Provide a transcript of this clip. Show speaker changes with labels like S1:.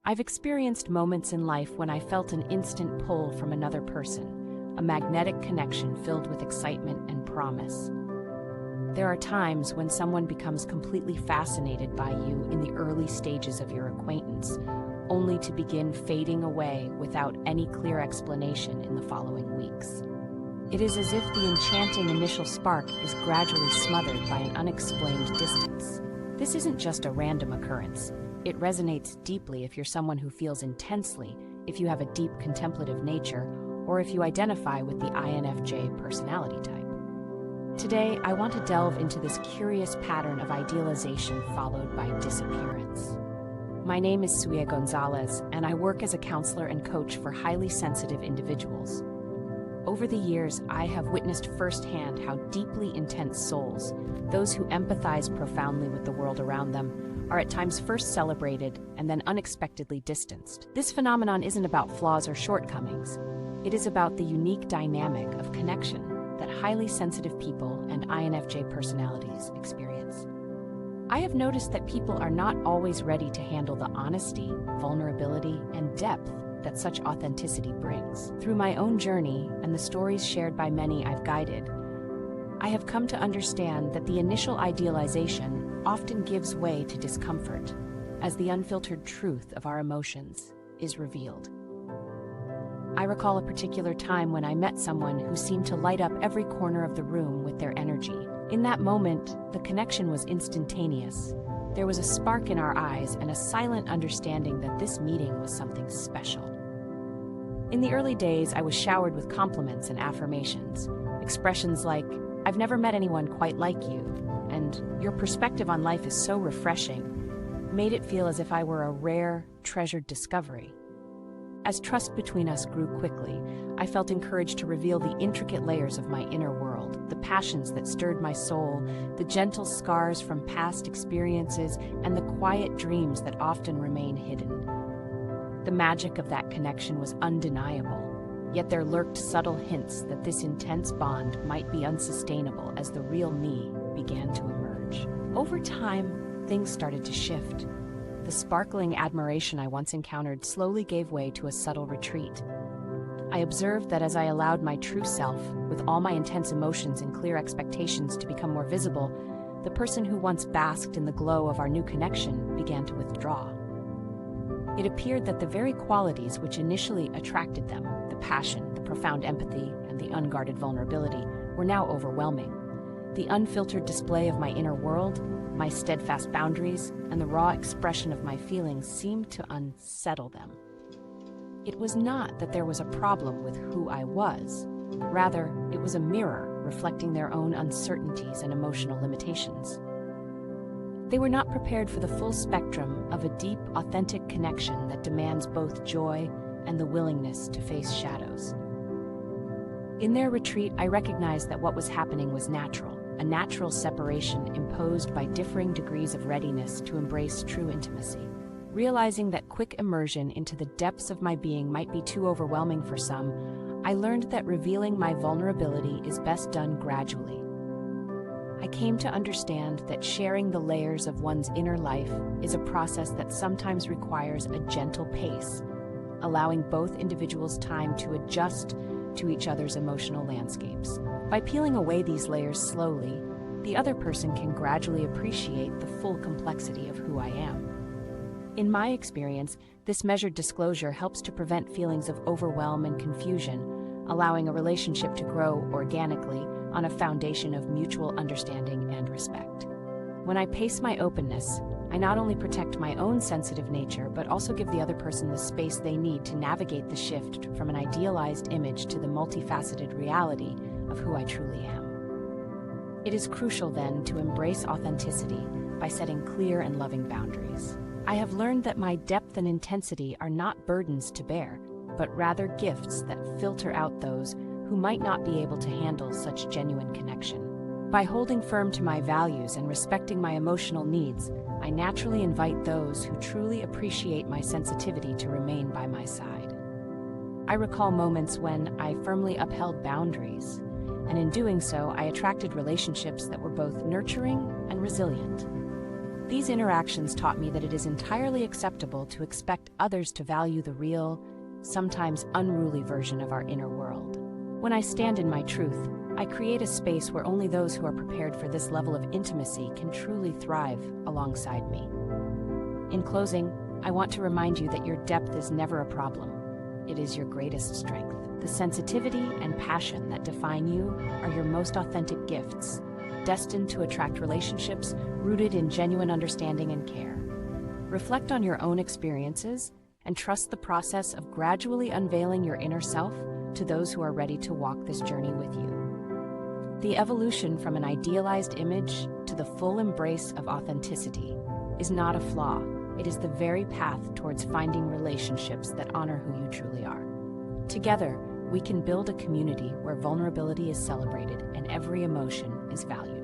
S1: I've experienced moments in life when I felt an instant pull from another person, a magnetic connection filled with excitement and promise. There are times when someone becomes completely fascinated by you in the early stages of your acquaintance, only to begin fading away without any clear explanation in the following weeks. It is as if the enchanting initial spark is gradually smothered by an unexplained distance. This isn't just a random occurrence. It resonates deeply if you're someone who feels intensely, if you have a deep contemplative nature, or if you identify with the INFJ personality type. Today, I want to delve into this curious pattern of idealization followed by disappearance. My name is Suya Gonzalez, and I work as a counselor and coach for highly sensitive individuals. Over the years, I have witnessed firsthand how deeply intense souls, those who empathize profoundly with the world around them, are at times first celebrated and then unexpectedly distanced. This phenomenon isn't about flaws or shortcomings. It is about the unique dynamic of connection that highly sensitive people and INFJ personalities experience. I have noticed that people are not always ready to handle the honesty, vulnerability, and depth that such authenticity brings. Through my own journey and the stories shared by many I've guided, I have come to understand that the initial idealization often gives way to discomfort as the unfiltered truth of our emotions is revealed. I recall a particular time when I met someone who seemed to light up every corner of the room with their energy. In that moment, the connection was instantaneous. There was a spark in our eyes and a silent understanding that this meeting was something special. In the early days, I was showered with compliments and affirmations. Expressions like, "I've never met anyone quite like you," and "Your perspective on life is so refreshing," made it feel as if I were a rare, treasured discovery. As trust between us grew quickly, I felt encouraged to reveal the intricate layers of my inner world, the passions that stirred my soul, the gentle scars from past experiences, and the quiet dreams that often remain hidden. The magic of that connection was undeniable, yet there lurked subtle hints that this intense bond might be unsustainable as the real me began to emerge. Over time, things started to shift. The sparkling admiration I once encountered slowly gave way to a subtle retreat. I observed that as I allowed my true self, with all my intense emotions and clear expectations, to become more visible, the person who once basked in the glow of our new connection began to withdraw. It appeared that the very qualities which initially attracted them, the passion, the profound empathy, and the unguarded vulnerability, were now overwhelming. The unfiltered display of my inner world, my steadfast boundaries, and the raw expression of my feelings seemed to unsettle them. It was not that there was a problem with who I was. Rather, it was a mirror reflecting their own uncertainties and emotional limitations. They were not prepared for the full spectrum of a deep, authentic connection that demands both joy and the willingness to face shadows. In their retreat, I recognized that what was happening was natural, a natural separation imposed by differing degrees of readiness to embrace true intimacy. Realizing that quick immersion into the depths of my being might be too overwhelming for some, I learned that revealing my vulnerability is best done gradually. I came to understand that sharing the layers of one's inner life is a process that sometimes requires a gentle pace, allowing both individuals time to adjust to each other's emotional landscapes. By peeling away these layers slowly, the other person can gradually appreciate the full complexity of who I am. In my experience, this measured disclosure helps to prevent feelings of overwhelm and confusion, allowing a relationship to grow organically on a foundation of mutual understanding and respect. When I pace my openness, I not only protect my own sensitive nature, but also give the other person the space they need to navigate the shift from an idealized image to the multifaceted reality of who I truly am. It is crucial then to embrace authenticity by setting clear and loving boundaries. I have learned that my depth and intensity are not burdens to bear, but rather gifts that filter out those who might not be able to handle such genuine connection. By holding firm to my values and respecting my emotional needs, I naturally invite those who truly appreciate my sensitivity to remain by my side. I recall moments when I firmly upheld boundaries, and in doing so, I attracted relationships that were both nurturing and resilient. These interactions taught me that it is entirely acceptable to expect others to value the real, sometimes unruly version of our inner world. When I stand in my truth, I create a space where only those who are prepared for this level of intimacy can truly thrive alongside me. In closing, I want to remind you that your depth is never a problem. It is your greatest strength. The sensitivity and passion that define you are your most authentic gifts, destined to attract relationships rooted in genuine understanding and care. Reflect on your own experiences and trust the process of gradually unveiling your inner self to those who are ready to walk this journey with you. The evolution from an idealized image to the full embrace of authenticity is not a flaw. It is the very path towards finding relationships that honor who you truly are. Together, we can build a community where vulnerability is celebrated and every emotion is valued.